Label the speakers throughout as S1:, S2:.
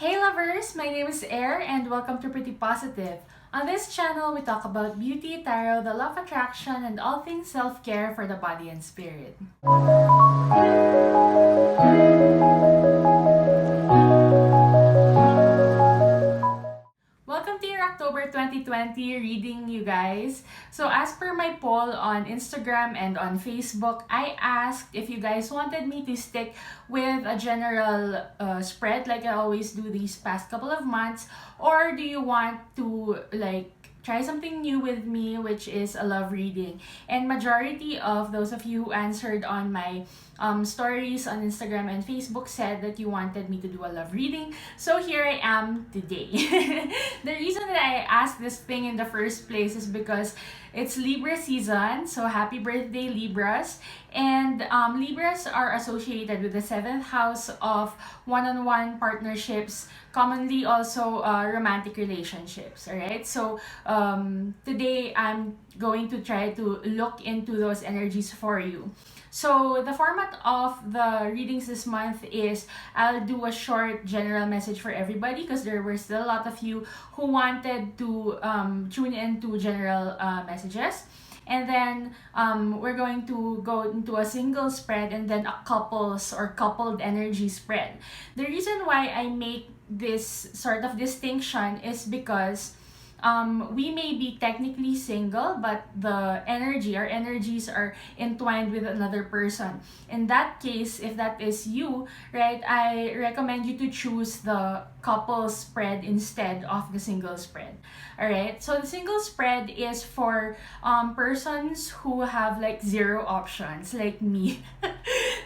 S1: Hey lovers! My name is Air and welcome to Pretty Positive. On this channel, we talk about beauty, tarot, the law of attraction, and all things self-care for the body and spirit. Welcome to your October 2020 reading, you guys. So as per my poll on Instagram and on Facebook, I asked if you guys wanted me to stick with a general spread like I always do these past couple of months, or do you want to try something new with me, which is a love reading. And majority of those of you who answered on my stories on Instagram and Facebook said that you wanted me to do a love reading. So here I am today. The reason that I asked this thing in the first place is because it's Libra season, so happy birthday Libras. And Libras are associated with the 7th house of one-on-one partnerships, commonly also romantic relationships, alright? So today I'm going to try to look into those energies for you. So the format of the readings this month is I'll do a short general message for everybody because there were still a lot of you who wanted to tune into general messages. And then we're going to go into a single spread and then a couples or coupled energy spread. The reason why I make this sort of distinction is because we may be technically single, but our energies are entwined with another person. In that case, if that is you, right, I recommend you to choose the couple spread instead of the single spread. Alright, so the single spread is for persons who have like zero options, like me.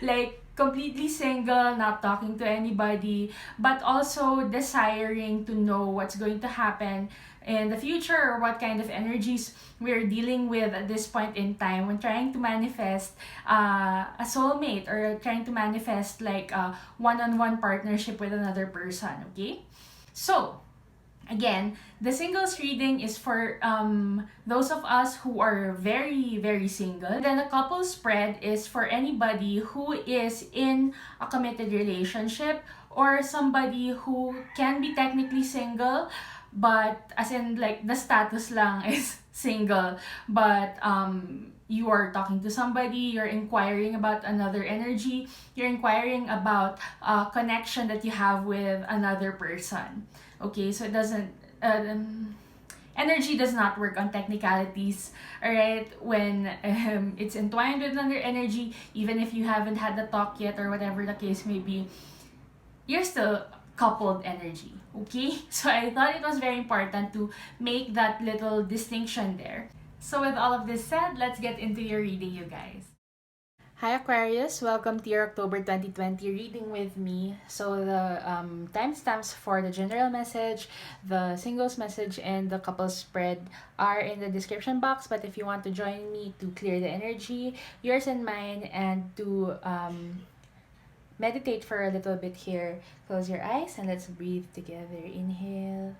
S1: Like completely single, not talking to anybody, but also desiring to know what's going to happen in the future or what kind of energies we're dealing with at this point in time when trying to manifest a soulmate or trying to manifest like a one-on-one partnership with another person, okay? So, again, the singles reading is for those of us who are very, very single. Then the couple spread is for anybody who is in a committed relationship or somebody who can be technically single, but as in like the status lang is single, but you are talking to somebody, you're inquiring about another energy, you're inquiring about a connection that you have with another person. Okay, so it doesn't energy does not work on technicalities, alright? When it's entwined with another energy, even if you haven't had the talk yet or whatever the case may be, you're still coupled energy, okay? So I thought it was very important to make that little distinction there. So with all of this said, let's get into your reading, you guys. Hi Aquarius, welcome to your October 2020 reading with me. So the timestamps for the general message, the singles message, and the couple spread are in the description box. But if you want to join me to clear the energy, yours and mine, and to meditate for a little bit here, close your eyes and let's breathe together. Inhale.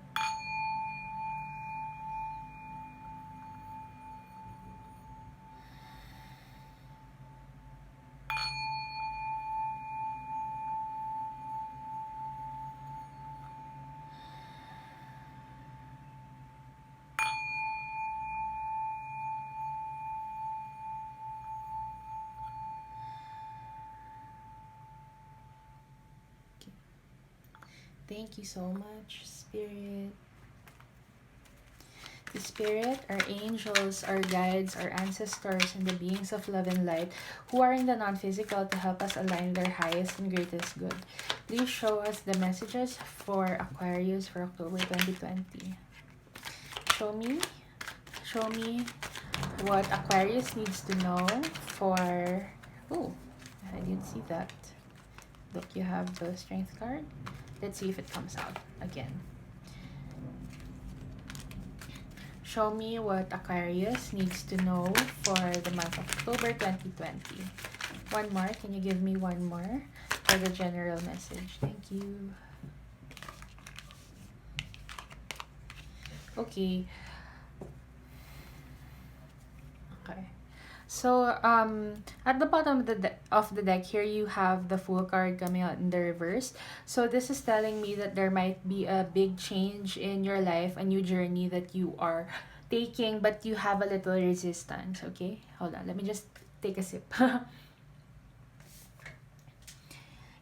S1: Thank you so much, Spirit. The Spirit, our angels, our guides, our ancestors, and the beings of love and light who are in the non-physical to help us align their highest and greatest good. Please show us the messages for Aquarius for October 2020. Show me what Aquarius needs to know for... Oh, I didn't see that. Look, you have the Strength card. Let's see if it comes out again. Show me what Aquarius needs to know for the month of October 2020. One more. Can you give me one more for the general message? Thank you. Okay. So at the bottom of the deck here, you have the Fool card coming out in the reverse. So this is telling me that there might be a big change in your life, a new journey that you are taking, but you have a little resistance. Okay, hold on. Let me just take a sip.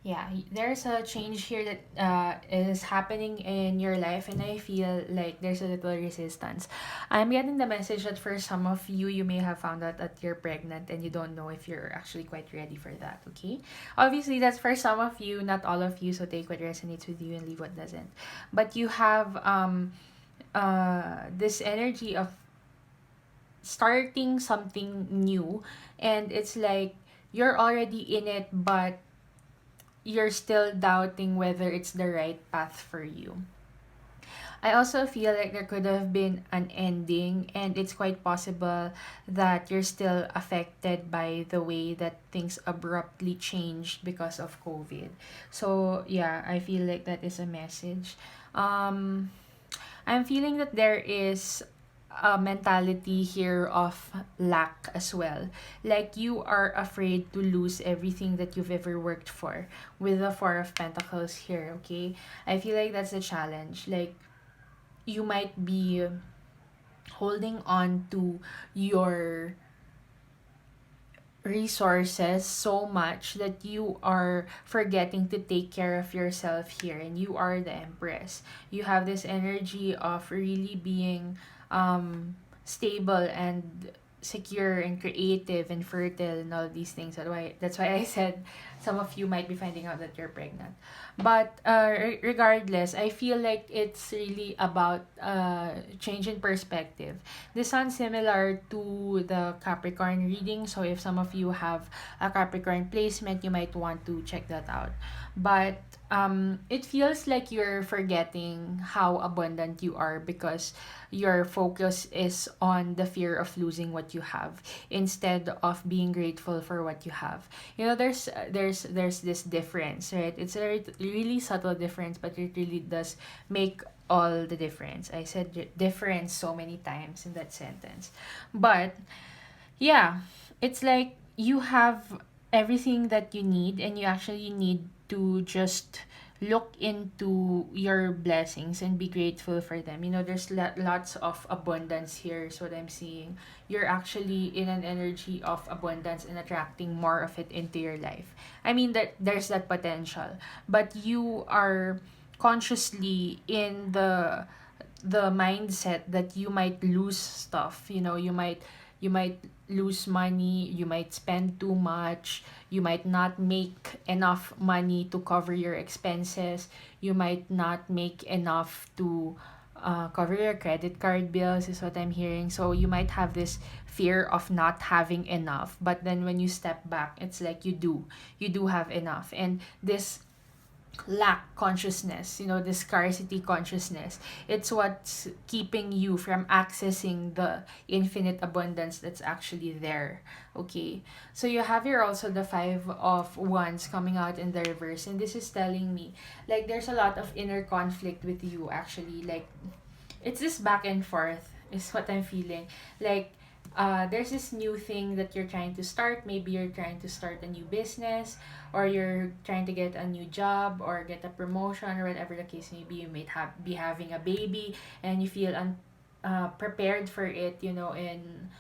S1: Yeah, there's a change here that is happening in your life, and I feel like there's a little resistance. I'm getting the message that for some of you, you may have found out that you're pregnant and you don't know if you're actually quite ready for that. Okay, obviously that's for some of you, not all of you. So take what resonates with you and leave what doesn't. But you have this energy of starting something new, and it's like you're already in it, but you're still doubting whether it's the right path for you. I also feel like there could have been an ending, and it's quite possible that you're still affected by the way that things abruptly changed because of COVID. So, yeah, I feel like that is a message. Um, I'm feeling that there is a mentality here of lack as well. Like you are afraid to lose everything that you've ever worked for with the Four of Pentacles here, okay? I feel like that's a challenge. Like you might be holding on to your resources so much that you are forgetting to take care of yourself here, and you are the Empress. You have this energy of really being stable and secure and creative and fertile and all these things. That's why I said some of you might be finding out that you're pregnant. But regardless, I feel like it's really about change in perspective. This sounds similar to the Capricorn reading. So if some of you have a Capricorn placement, you might want to check that out. But it feels like you're forgetting how abundant you are because your focus is on the fear of losing what you have instead of being grateful for what you have. You know, there's this difference, right? It's a really subtle difference, but it really does make all the difference. I said difference so many times in that sentence. But yeah, it's like you have everything that you need, and you actually need to just look into your blessings and be grateful for them. You know, there's lots of abundance here, is what I'm seeing. You're actually in an energy of abundance and attracting more of it into your life. I mean, that there's that potential, but you are consciously in the mindset that you might lose stuff. You know, you might lose money, you might spend too much, you might not make enough money to cover your expenses, you might not make enough to cover your credit card bills, is what I'm hearing. So you might have this fear of not having enough, but then when you step back, it's like you do have enough. And this lack consciousness, you know, the scarcity consciousness, it's what's keeping you from accessing the infinite abundance that's actually there. Okay, so you have here also the Five of Wands coming out in the reverse, and this is telling me like there's a lot of inner conflict with you actually. Like it's this back and forth is what I'm feeling. Like there's this new thing that you're trying to start. Maybe you're trying to start a new business, or you're trying to get a new job or get a promotion, or whatever the case may be. You might be having a baby, and you feel prepared for it, you know, in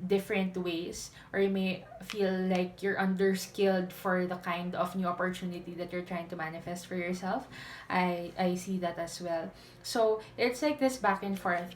S1: different ways, or you may feel like you're underskilled for the kind of new opportunity that you're trying to manifest for yourself. I see that as well. So it's like this back and forth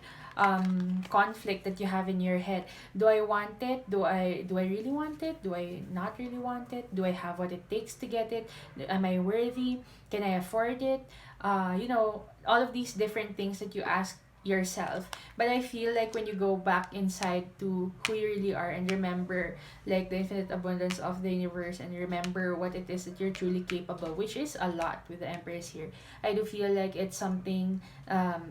S1: conflict that you have in your head. Do I want it? Do I really want it? Do I not really want it? Do I have what it takes to get it? Am I worthy? Can I afford it? You know, all of these different things that you ask yourself. But I feel like when you go back inside to who you really are, and remember like the infinite abundance of the universe, and remember what it is that you're truly capable, which is a lot with the Empress here, I do feel like it's something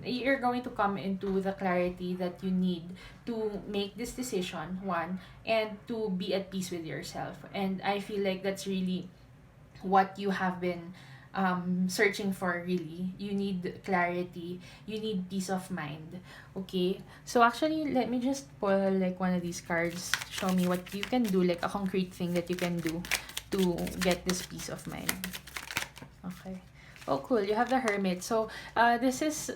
S1: you're going to come into the clarity that you need to make this decision, one, and to be at peace with yourself. And I feel like that's really what you have been searching for. Really, you need clarity, you need peace of mind. Okay, so actually let me just pull like one of these cards, show me what you can do, like a concrete thing that you can do to get this peace of mind. Okay. Oh, cool. You have the Hermit. So, this is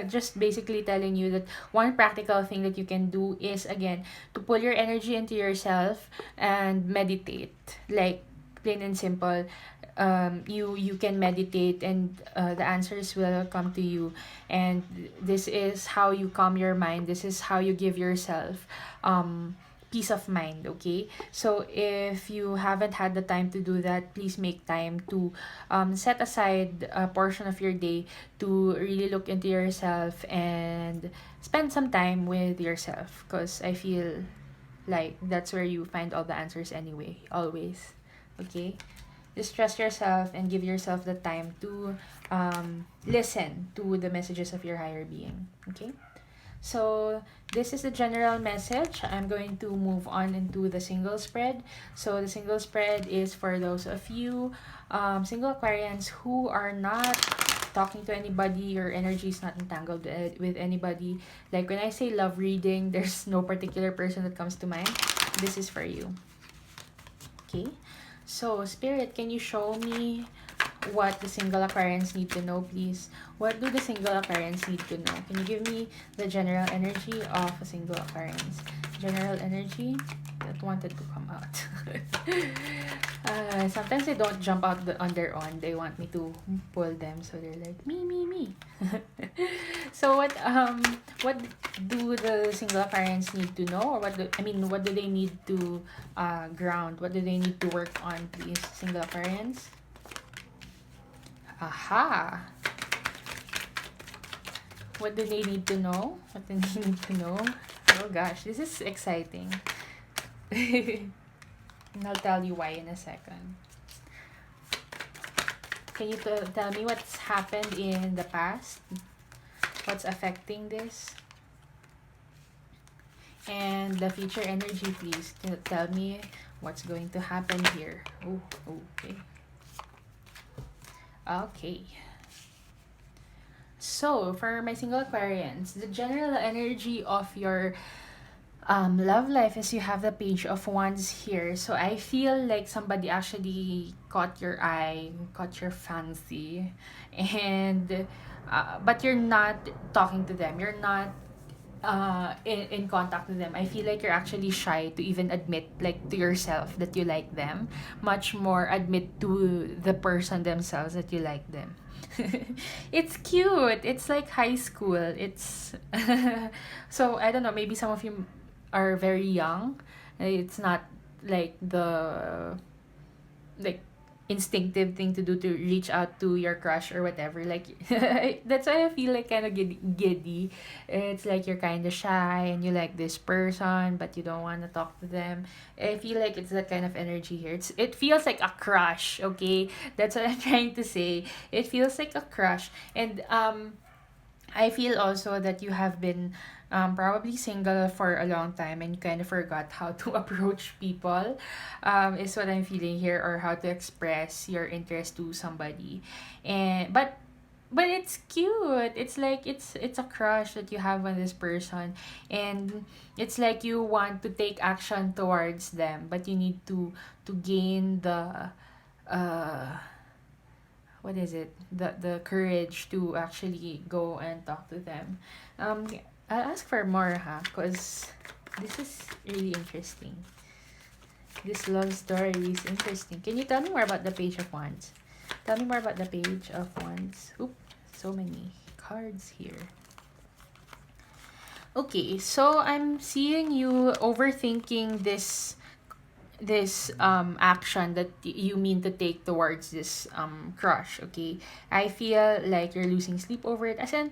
S1: just basically telling you that one practical thing that you can do is, again, to pull your energy into yourself and meditate. Like, plain and simple. You can meditate, and the answers will come to you. And this is how you calm your mind. This is how you give yourself peace of mind. Okay, so if you haven't had the time to do that, please make time to set aside a portion of your day to really look into yourself and spend some time with yourself, because I feel like that's where you find all the answers anyway, always. Okay, just trust yourself and give yourself the time to listen to the messages of your higher being. Okay, so this is the general message. I'm going to move on into the single spread. So the single spread is for those of you single Aquarians who are not talking to anybody. Your energy is not entangled with anybody. Like when I say love reading, there's no particular person that comes to mind. This is for you. Okay, so Spirit, can you show me what the single Aquarians need to know, please? What do the single Aquarians need to know? Can you give me the general energy of a single Aquarians? General energy that wanted to come out. Sometimes they don't jump out on their own. They want me to pull them, so they're like me. So what do the single Aquarians need to know, or what do they need to ground? What do they need to work on, please, single Aquarians? Aha! What do they need to know? What do they need to know? Oh gosh, this is exciting. And I'll tell you why in a second. Can you tell me what's happened in the past? What's affecting this? And the future energy, please. Tell me what's going to happen here. Oh, okay. Okay. So, for my single Aquarians, the general energy of your love life is you have the Page of Wands here. So, I feel like somebody actually caught your eye, caught your fancy, and but you're not talking to them. You're not in contact with them. I feel like you're actually shy to even admit, like, to yourself that you like them, much more admit to the person themselves that you like them. It's cute. It's like high school. It's so I don't know, maybe some of you are very young. It's not like the like instinctive thing to do to reach out to your crush or whatever. Like that's why I feel like kind of giddy. It's like you're kind of shy and you like this person but you don't want to talk to them. I feel like it's that kind of energy here. It feels like a crush. Okay, that's what I'm trying to say. It feels like a crush. And I feel also that you have been probably single for a long time and you kind of forgot how to approach people, is what I'm feeling here, or how to express your interest to somebody. And but it's cute. It's like it's a crush that you have on this person, and it's like you want to take action towards them, but you need to gain the what is it, the courage to actually go and talk to them. I'll ask for more, because this is really interesting. This love story is interesting. Can you tell me more about the Page of Wands? Tell me more about the Page of Wands. Oop, so many cards here. Okay, so I'm seeing you overthinking this action that you mean to take towards this crush. Okay, I feel like you're losing sleep over it, as in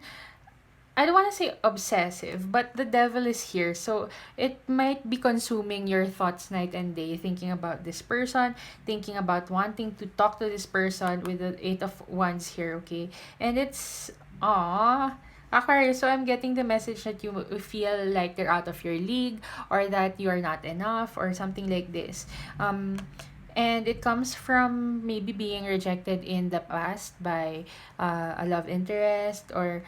S1: I don't want to say obsessive, but the devil is here. So it might be consuming your thoughts night and day, thinking about this person, thinking about wanting to talk to this person with the Eight of Wands here, okay? And it's, Aquarius, so I'm getting the message that you feel like you're out of your league, or that you are not enough, or something like this. And it comes from maybe being rejected in the past by a love interest, or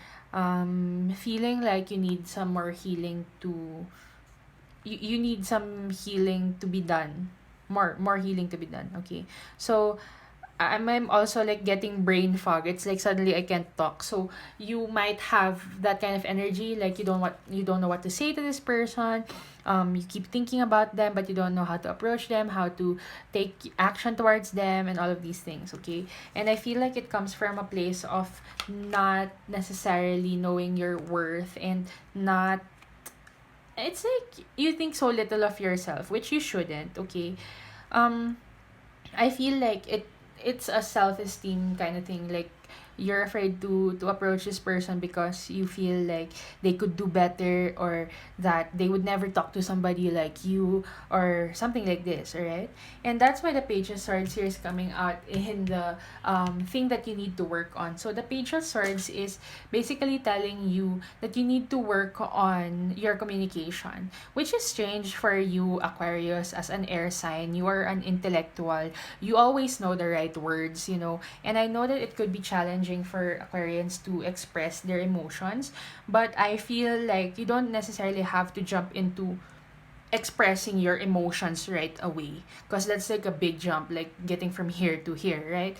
S1: feeling like you need some more healing to you need some healing to be done, more healing to be done. Okay, so I'm also like getting brain fog. It's like suddenly I can't talk. So you might have that kind of energy, like you don't know what to say to this person. You keep thinking about them, but you don't know how to approach them, how to take action towards them, and all of these things. Okay, and I feel like it comes from a place of not necessarily knowing your worth, and not, it's like you think so little of yourself, which you shouldn't. Okay, um I feel like it's a self-esteem kind of thing. Like you're afraid to approach this person because you feel like they could do better, or that they would never talk to somebody like you, or something like this, all right? And that's why the Page of Swords here is coming out in the thing that you need to work on. So the Page of Swords is basically telling you that you need to work on your communication, which is strange for you, Aquarius, as an air sign. You are an intellectual. You always know the right words, you know. And I know that it could be challenging for Aquarians to express their emotions, but I feel like you don't necessarily have to jump into expressing your emotions right away, because that's like a big jump, like getting from here to here, right?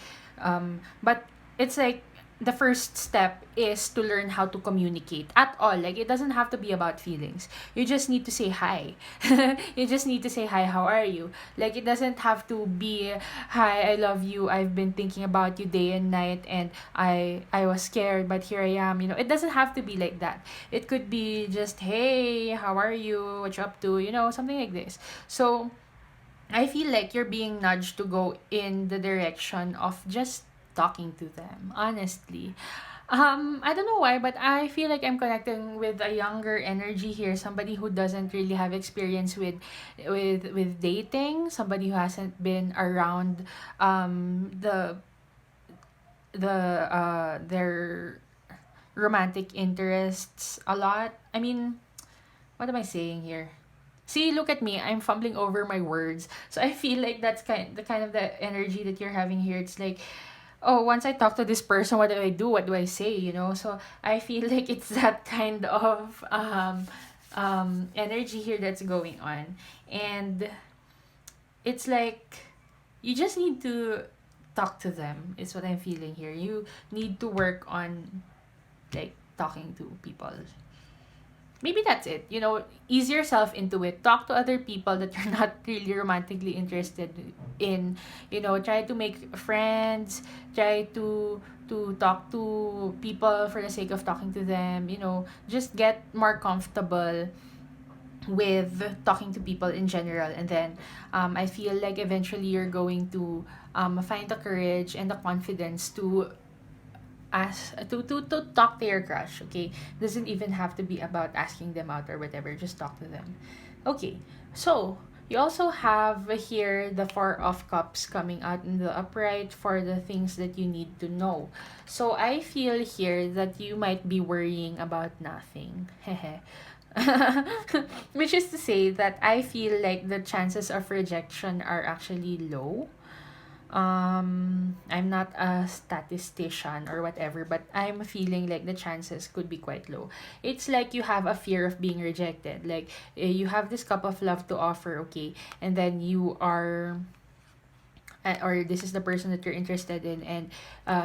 S1: But it's like the first step is to learn how to communicate at all. Like it doesn't have to be about feelings. You just need to say hi. You just need to say hi, how are you? Like it doesn't have to be hi, I love you, I've been thinking about you day and night, and I was scared but here I am. You know, it doesn't have to be like that. It could be just, hey, how are you, what you up to, you know, something like this. So I feel like you're being nudged to go in the direction of just talking to them, honestly. I don't know why, but I feel like I'm connecting with a younger energy here, somebody who doesn't really have experience with dating, somebody who hasn't been around the their romantic interests a lot. I mean, what am I saying here? See, look at me. I'm fumbling over my words. So I feel like that's kind of the energy that you're having here. It's like, oh, once I talk to this person, what do I do? What do I say? You know. So I feel like it's that kind of energy here that's going on, and it's like you just need to talk to them. Is what I'm feeling here. You need to work on like talking to people. Maybe that's it. You know, ease yourself into it. Talk to other people that you're not really romantically interested in. You know, try to make friends. Try to talk to people for the sake of talking to them. You know, just get more comfortable with talking to people in general, and then I feel like eventually you're going to find the courage and the confidence to ask to talk to your crush. Okay, doesn't even have to be about asking them out or whatever, just talk to them. Okay, so you also have here the Four of Cups coming out in the upright for the things that you need to know. So I feel here that you might be worrying about nothing. Which is to say that I feel like the chances of rejection are actually low. I'm not a statistician or whatever, but I'm feeling like the chances could be quite low. It's like you have a fear of being rejected. Like you have this cup of love to offer, okay, and then you are or this is the person that you're interested in, and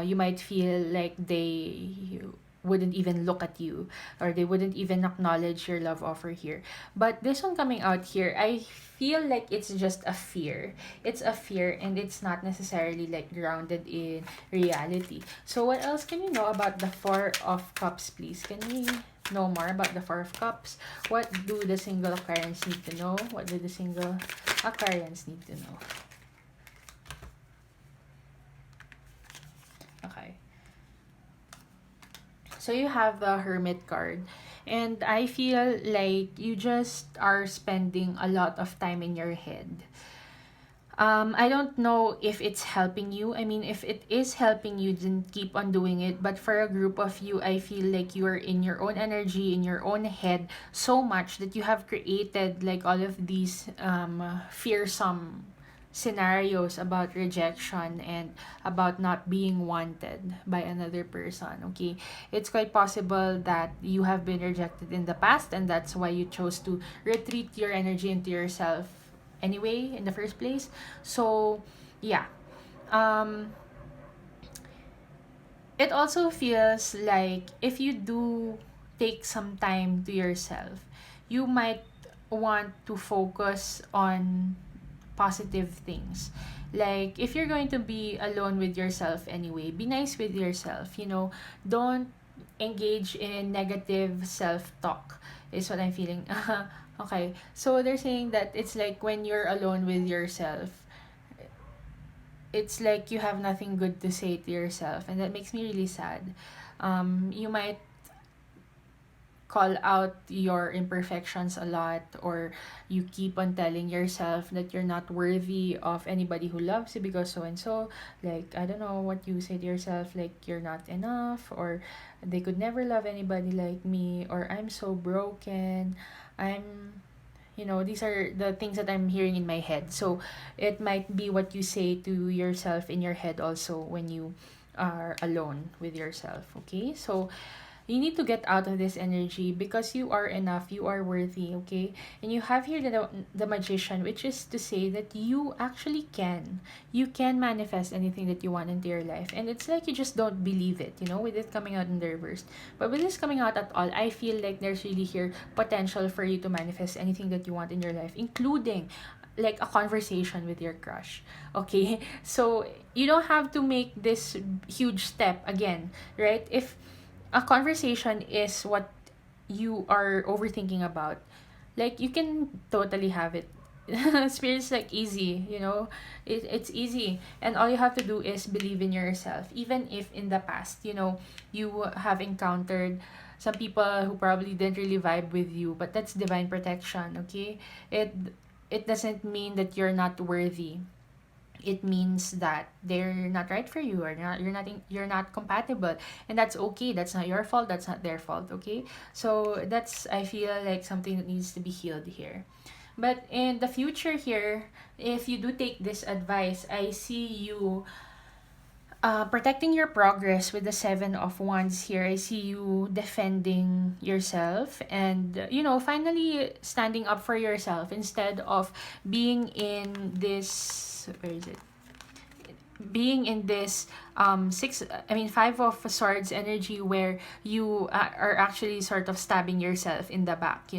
S1: you might feel like they wouldn't even look at you, or they wouldn't even acknowledge your love offer here. But this one coming out here, I feel like it's just a fear. It's a fear, and it's not necessarily like grounded in reality. So what else can you know about the Four of Cups, please? Can we know more about the Four of Cups? What do the single Aquarians need to know? What do the single Aquarians need to know? Okay. So you have the Hermit card. And I feel like you just are spending a lot of time in your head. I don't know if it's helping you. I mean, if it is helping you, then keep on doing it. But for a group of you, I feel like you are in your own energy, in your own head, so much that you have created like all of these fearsome scenarios about rejection and about not being wanted by another person. Okay, it's quite possible that you have been rejected in the past, and that's why you chose to retreat your energy into yourself anyway in the first place. So yeah, um it also feels like if you do take some time to yourself, you might want to focus on positive things. Like, if you're going to be alone with yourself anyway, be nice with yourself. Don't engage in negative self talk, is what I'm feeling. Okay, so they're saying that it's like when you're alone with yourself, it's like you have nothing good to say to yourself, and that makes me really sad. You might call out your imperfections a lot, or you keep on telling yourself that you're not worthy of anybody who loves you because so and so. Like, I don't know what you say to yourself, like you're not enough, or they could never love anybody like me, or I'm so broken. I'm these are the things that I'm hearing in my head. So it might be what you say to yourself in your head also when you are alone with yourself. Okay, so you need to get out of this energy because you are enough, you are worthy. Okay, and you have here the magician, which is to say that you actually can manifest anything that you want into your life, and it's like you just don't believe it, with it coming out in the reverse. But with this coming out at all, I feel like there's really here potential for you to manifest anything that you want in your life, including like a conversation with your crush. Okay, so you don't have to make this huge step again, right? If a conversation is what you are overthinking about, like, you can totally have it. Spirit's like easy, it's easy, and all you have to do is believe in yourself, even if in the past, you have encountered some people who probably didn't really vibe with you, but that's divine protection. Okay, it doesn't mean that you're not worthy. It means that they're not right for you, or you're not compatible, and that's okay. That's not your fault, that's not their fault. Okay, so that's, I feel like, something that needs to be healed here. But in the future here, if you do take this advice, I see you protecting your progress with the Seven of Wands here. I see you defending yourself and, finally standing up for yourself instead of being in this, where is it? Being in this five of swords energy, where you are actually sort of stabbing yourself in the back.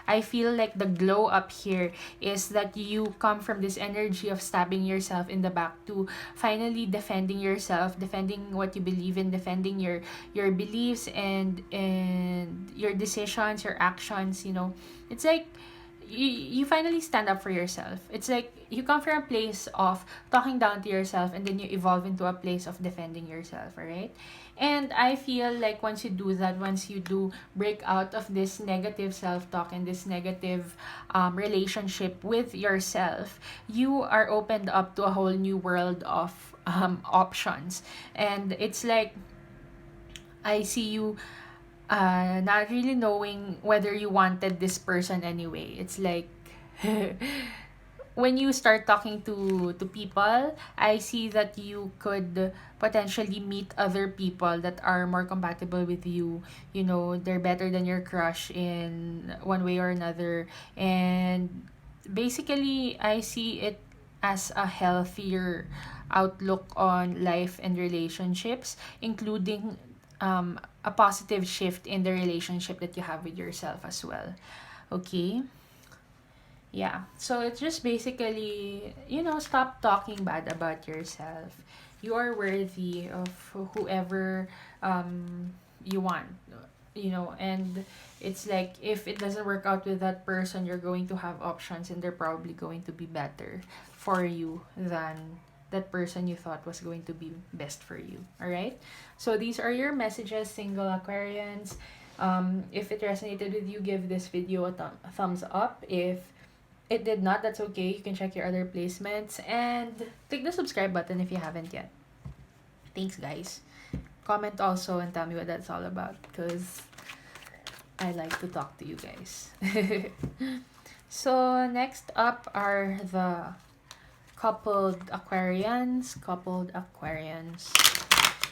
S1: I feel like the glow up here is that you come from this energy of stabbing yourself in the back to finally defending yourself, defending what you believe in, defending your beliefs and your decisions, your actions. It's like you finally stand up for yourself. It's like you come from a place of talking down to yourself, and then you evolve into a place of defending yourself, all right? And I feel like once you do that, once you do break out of this negative self-talk and this negative relationship with yourself, you are opened up to a whole new world of options. And it's like I see you not really knowing whether you wanted this person anyway. It's like when you start talking to people, I see that you could potentially meet other people that are more compatible with you. They're better than your crush in one way or another. And basically, I see it as a healthier outlook on life and relationships, including a positive shift in the relationship that you have with yourself as well. Okay? Yeah. So it's just basically, stop talking bad about yourself. You are worthy of whoever you want. And it's like if it doesn't work out with that person, you're going to have options, and they're probably going to be better for you than that person you thought was going to be best for you. All right? So these are your messages, single Aquarians. If it resonated with you, give this video a thumbs up. If it did not, that's okay. You can check your other placements and click the subscribe button if you haven't yet. Thanks, guys. Comment also and tell me what that's all about, because I like to talk to you guys. So next up are the Coupled Aquarians,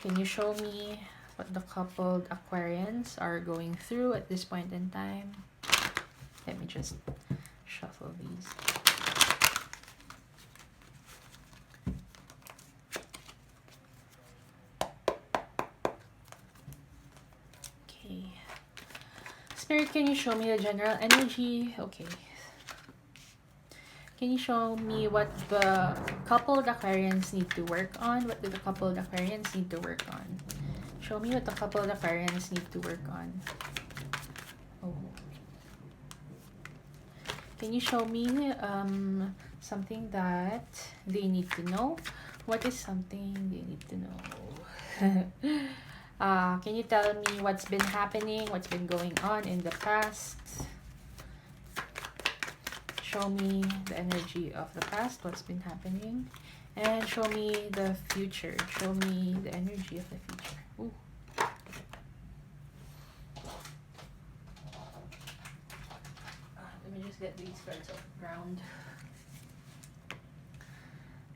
S1: can you show me what the coupled Aquarians are going through at this point in time? Let me just shuffle these. Okay. Spirit, can you show me the general energy? Okay. Can you show me what the coupled Aquarians need to work on? What do the coupled Aquarians need to work on? Show me what the coupled Aquarians need to work on. Oh. Can you show me something that they need to know? What is something they need to know? Can you tell me what's been happening, what's been going on in the past? Show me the energy of the past, what's been happening. And show me the future. Show me the energy of the future. Ooh. Let me just get these cards off the ground.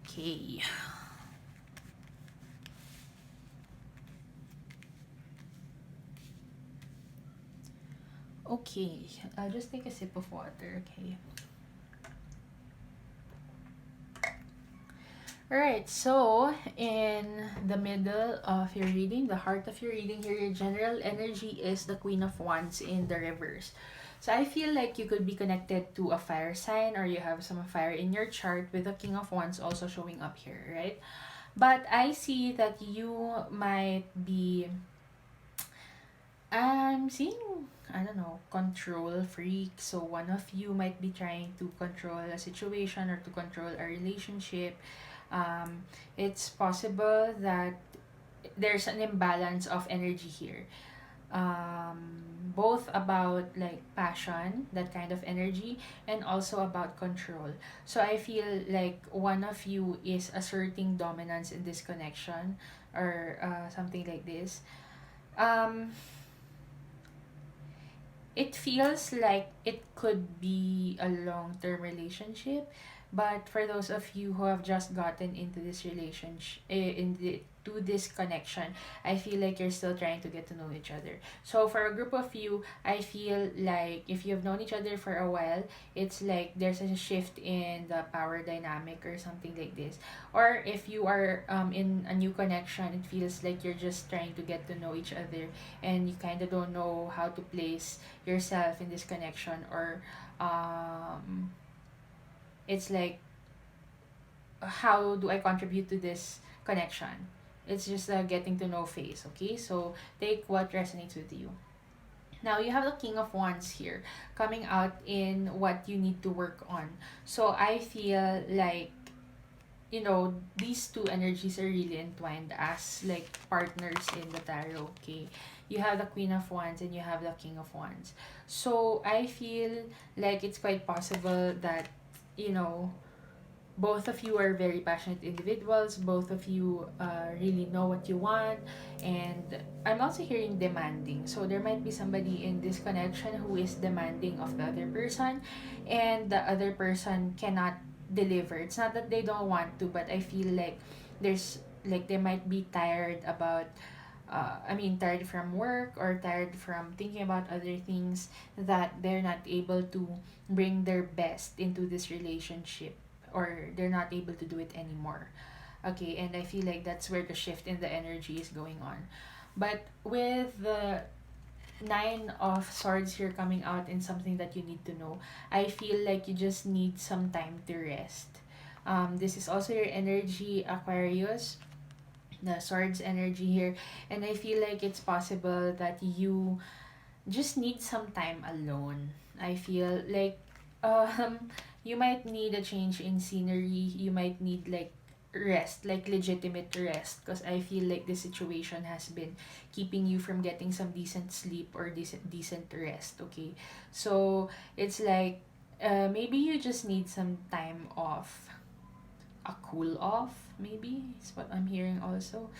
S1: Okay. Okay, I'll just take a sip of water, okay? Alright, so in the middle of your reading, the heart of your reading here, your general energy is the Queen of Wands in the reverse. So I feel like you could be connected to a fire sign, or you have some fire in your chart with the King of Wands also showing up here, right? But I see that you might be, I'm seeing, I don't know, control freak. So one of you might be trying to control a situation or to control a relationship. It's possible that there's an imbalance of energy here, both about like passion, that kind of energy, and also about control. So I feel like one of you is asserting dominance in this connection, or something like this. um it feels like it could be a long-term relationship, but for those of you who have just gotten into this relationship, to this connection, I feel like you're still trying to get to know each other. So for a group of you, I feel like if you've known each other for a while, it's like there's a shift in the power dynamic or something like this. Or if you are in a new connection, it feels like you're just trying to get to know each other, and you kind of don't know how to place yourself in this connection, or it's like, how do I contribute to this connection? It's just a getting to know phase, okay? So take what resonates with you. Now you have the King of Wands here coming out in what you need to work on. So I feel like, you know, these two energies are really entwined as like partners in the tarot, okay? You have the Queen of Wands and you have the King of Wands. So I feel like it's quite possible that, you know, both of you are very passionate individuals. Both of you really know what you want. And I'm also hearing demanding. So there might be somebody in this connection who is demanding of the other person, and the other person cannot deliver. It's not that they don't want to, but I feel like there's like they might be tired about tired from work, or tired from thinking about other things, that they're not able to bring their best into this relationship, or they're not able to do it anymore. Okay, and I feel like that's where the shift in the energy is going on. But with the Nine of Swords here coming out in something that you need to know, I feel like you just need some time to rest. This is also your energy, Aquarius, the Swords energy here. And I feel like it's possible that you just need some time alone. I feel like you might need a change in scenery. You might need like rest, like legitimate rest, because I feel like this situation has been keeping you from getting some decent sleep or decent rest, okay? So it's like maybe you just need some time off, a cool off, maybe is what I'm hearing also.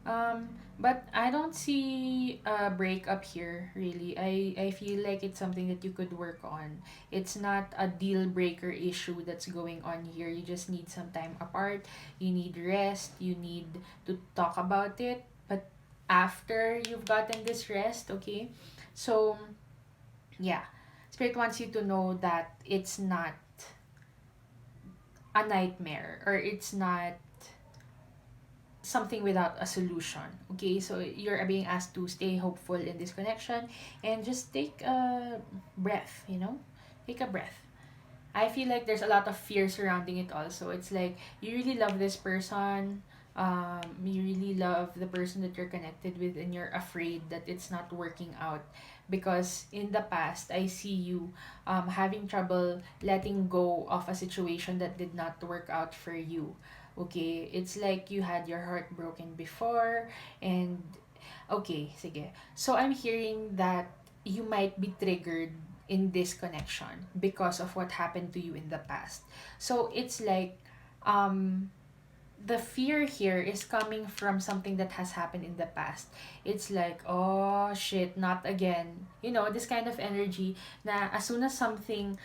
S1: But I don't see a breakup here, really. I feel like it's something that you could work on. It's not a deal breaker issue that's going on here. You just need some time apart. You need rest. You need to talk about it. But after you've gotten this rest, okay? So, yeah. Spirit wants you to know that it's not a nightmare, or it's not something without a solution. Okay, so you're being asked to stay hopeful in this connection and just take a breath, take a breath. I feel like there's a lot of fear surrounding it also. It's like you really love this person, you really love the person that you're connected with, and you're afraid that it's not working out because in the past I see you having trouble letting go of a situation that did not work out for you. Okay, it's like you had your heart broken before, and okay, sige. So I'm hearing that you might be triggered in this connection because of what happened to you in the past. So it's like um the fear here is coming from something that has happened in the past. It's like, oh shit, not again. This kind of energy na as soon as something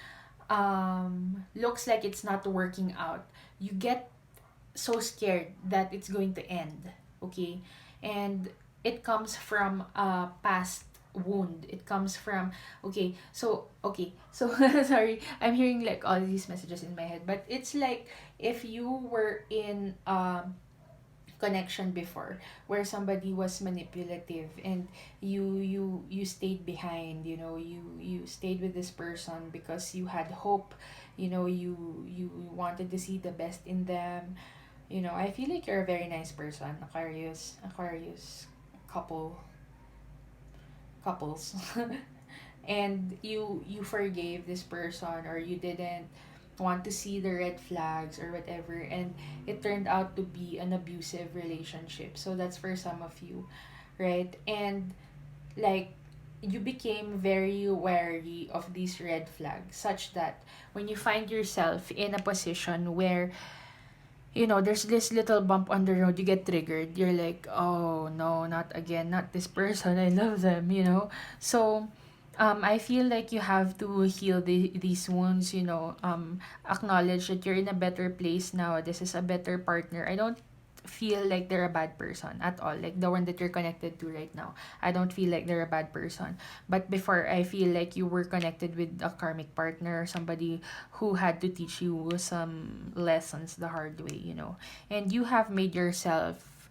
S1: looks like it's not working out, you get so scared that it's going to end. Okay, and it comes from a past wound. It comes from, okay, so sorry, I'm hearing like all these messages in my head, but it's like if you were in a connection before where somebody was manipulative, and you stayed behind, you stayed with this person because you had hope, you wanted to see the best in them. I feel like you're a very nice person, Aquarius couple couples. And you forgave this person, or you didn't want to see the red flags or whatever, and it turned out to be an abusive relationship. So that's for some of you, right? And like you became very wary of these red flags, such that when you find yourself in a position where there's this little bump on the road, you get triggered. You're like, oh no, not again, not this person. I love them. So, I feel like you have to heal these wounds. Acknowledge that you're in a better place now. This is a better partner. I don't feel like they're a bad person at all. Like the one that you're connected to right now, I don't feel like they're a bad person. But before, I feel like you were connected with a karmic partner, somebody who had to teach you some lessons the hard way. And you have made yourself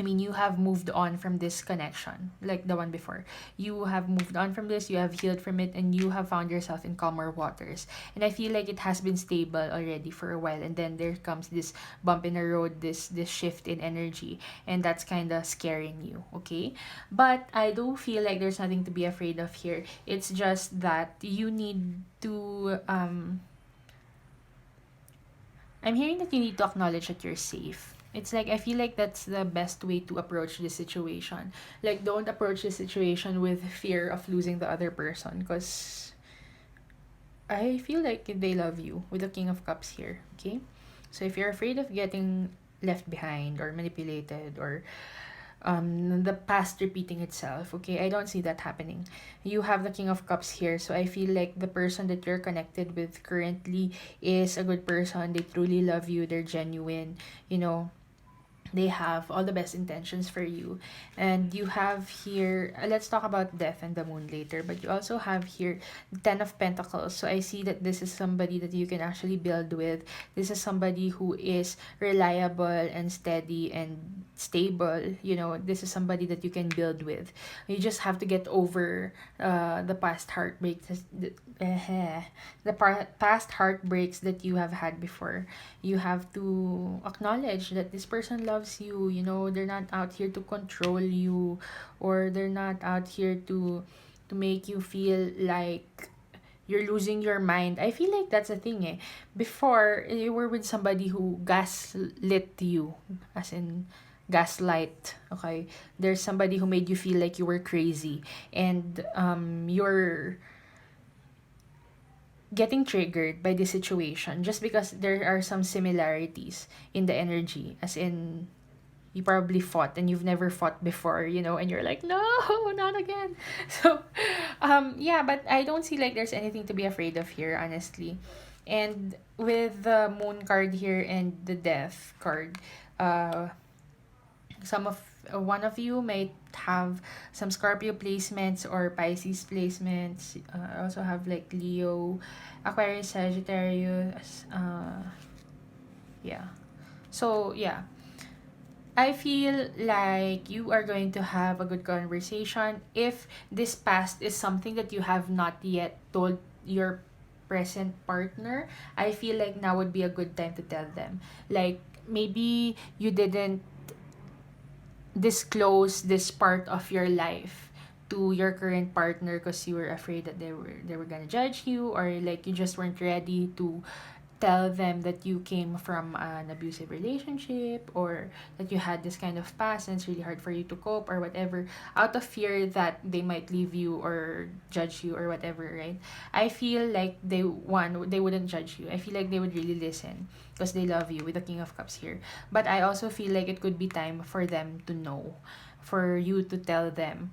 S1: you have moved on from this connection, like the one before. You have moved on from this, you have healed from it, and you have found yourself in calmer waters. And I feel like it has been stable already for a while, and then there comes this bump in the road, this shift in energy, and that's kind of scaring you, okay? But I do feel like there's nothing to be afraid of here. It's just that you need to I'm hearing that you need to acknowledge that you're safe. It's like I feel like that's the best way to approach this situation. Like don't approach the situation with fear of losing the other person, because I feel like they love you with the King of Cups here, okay? So if you're afraid of getting left behind or manipulated, or the past repeating itself, okay, I don't see that happening. You have the King of Cups here, so I feel like the person that you're connected with currently is a good person. They truly love you, they're genuine, they have all the best intentions for you. And you have here, let's talk about death and the moon later, but you also have here 10 of Pentacles. So I see that this is somebody that you can actually build with. This is somebody who is reliable and steady and stable. This is somebody that you can build with. You just have to get over the past heartbreaks, past heartbreaks that you have had before. You have to acknowledge that this person loves you. They're not out here to control you, or they're not out here to make you feel like you're losing your mind. I feel like that's a thing, eh. Before, you were with somebody who gaslit you, as in gaslight, okay? There's somebody who made you feel like you were crazy, and you're getting triggered by this situation just because there are some similarities in the energy, as in you probably fought and you've never fought before, you know, and you're like, no, not again. So, yeah, but I don't see like there's anything to be afraid of here, honestly. And with the moon card here and the death card, uh, some of one of you might have some Scorpio placements or Pisces placements. I also have like Leo, Aquarius, Sagittarius. Yeah. So yeah, I feel like you are going to have a good conversation if this past is something that you have not yet told your present partner. I feel like now would be a good time to tell them. Like maybe you didn't disclose this part of your life to your current partner because you were afraid that they were gonna judge you, or like you just weren't ready to tell them that you came from an abusive relationship, or that you had this kind of past and it's really hard for you to cope or whatever, out of fear that they might leave you or judge you or whatever, right? I feel like they wouldn't judge you. I feel like they would really listen because they love you with the King of Cups here. But I also feel like it could be time for them to know, for you to tell them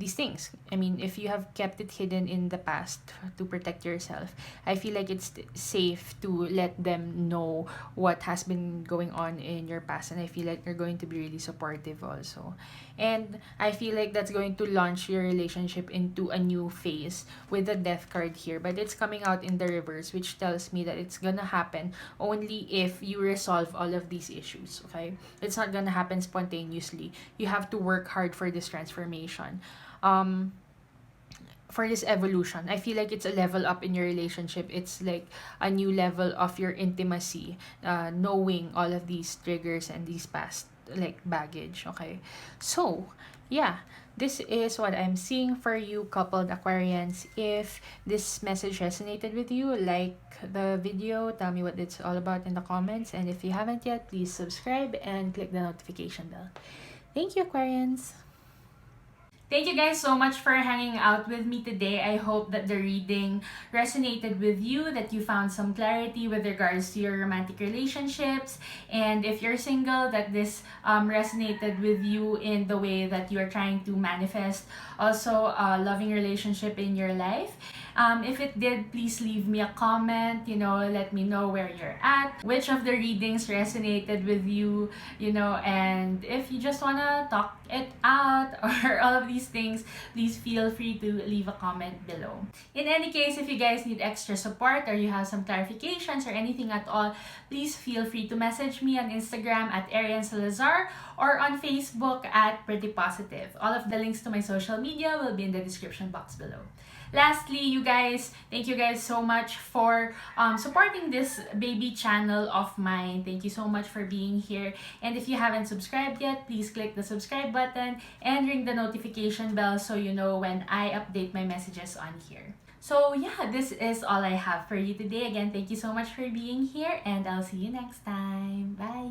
S1: these things. I mean, if you have kept it hidden in the past to protect yourself, I feel like it's safe to let them know what has been going on in your past, and I feel like they're going to be really supportive also. And I feel like that's going to launch your relationship into a new phase with the death card here, but it's coming out in the reverse, which tells me that it's gonna happen only if you resolve all of these issues, okay? It's not gonna happen spontaneously. You have to work hard for this transformation, for this evolution. I feel like it's a level up in your relationship. It's like a new level of your intimacy, knowing all of these triggers and these past like baggage, okay? So yeah, this is what I'm seeing for you, coupled Aquarians. If this message resonated with you, like the video, tell me what it's all about in the comments, and if you haven't yet, please subscribe and click the notification bell. Thank you, Aquarians. Thank you guys so much for hanging out with me today. I hope that the reading resonated with you, that you found some clarity with regards to your romantic relationships. And if you're single, that this resonated with you in the way that you are trying to manifest also a loving relationship in your life. If it did, please leave me a comment, you know, let me know where you're at, which of the readings resonated with you, you know, and if you just wanna talk it out or all of these things, please feel free to leave a comment below. In any case, if you guys need extra support or you have some clarifications or anything at all, please feel free to message me on Instagram at Arian Salazar or on Facebook at Pretty Positive. All of the links to my social media will be in the description box below. Lastly, you guys, thank you guys so much for supporting this baby channel of mine. Thank you so much for being here. And if you haven't subscribed yet, please click the subscribe button and ring the notification bell so you know when I update my messages on here. So yeah, this is all I have for you today. Again, thank you so much for being here, and I'll see you next time. Bye!